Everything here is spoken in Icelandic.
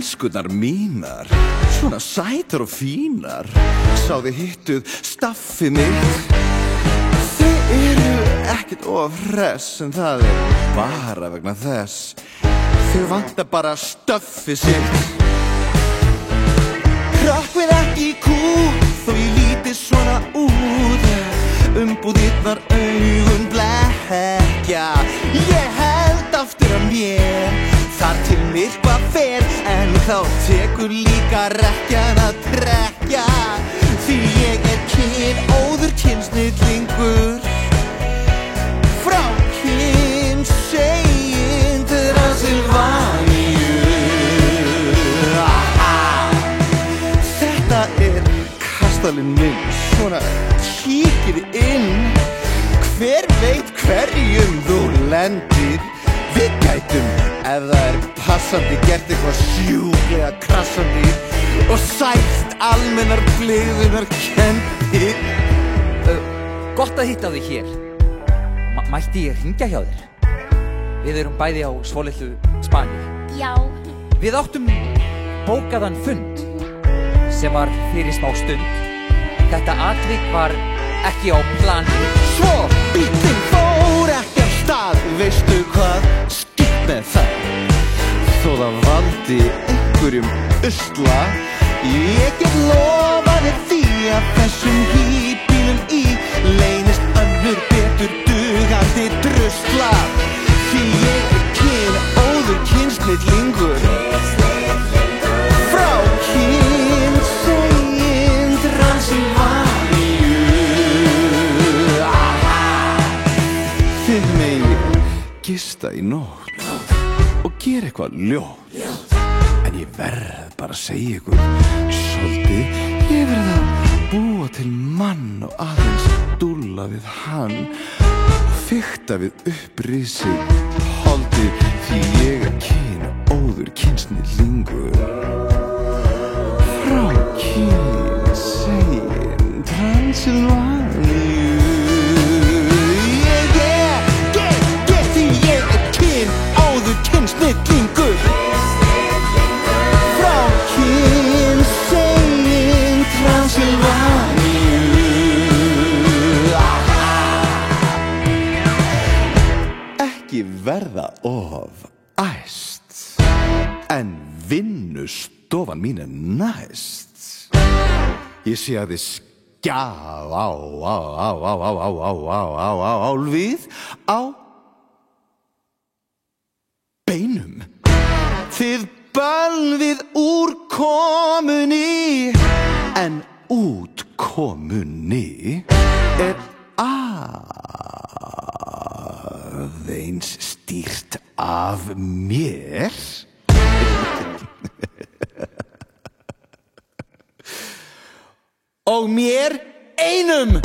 Elskurnar mínar, svona sætar og fínar, sá þið hittuð staffið mitt. Þau eru ekkert of hress, en það bara vegna þess. Þau vantar bara stöffið sitt. Hrökkvið ekki kút, þó ég lítið svona út. Umbúðirnar augun blekkja. Ég held aftur að mér, þar til myrkva fer, en þá tekur líka rekkjan að trekja. Því ég kynóður kynsnillingur, frá kynsegin Transilvaníu. Þetta kastalinn minn, svona kíkir inn. Hver veit hverjum þú lendir. Við gætum, ef það passandi, gert eitthvað sjúklega krassandi og sætt almennar blygðunar kendir. Gott að hitta þig hér. Mætti ég hringja hjá þér? Við erum bæði á svolitlu Spani. Já. Við áttum bókaðan fund sem var fyrir smá stund. Þetta atvik var ekki á plani. Svo bíllinn fór ekki af stað, veistu hvað, skipt með það. Þó það valdi einhverjum usla, ég get lofaði því að þessum híbílum í leynist önnur betur dugandi drusla. Því ég kynóður kynsnillingur, frá kynsegin Transilvaníu. Þið megið gista í nótt og gera eitthvað ljótt. En ég verð bara að segja ykkur svolítið. Ég verð að búa til mann og aðeins dúlla við hann og fikta við upprisið holdið. Því ég kynóður kynsnillingur, frá kynsegin Transilvaníu. Því ég kynóður kynsnillingur, frá kynsegin Transilvaníu. Ekki verða of æst, en vinnustofan mín næst. Ég sé að þið skjálfið á beinum. Þið bölvið úr komunni, en útkomunni aðeins stýrt af mér. Og mér einum.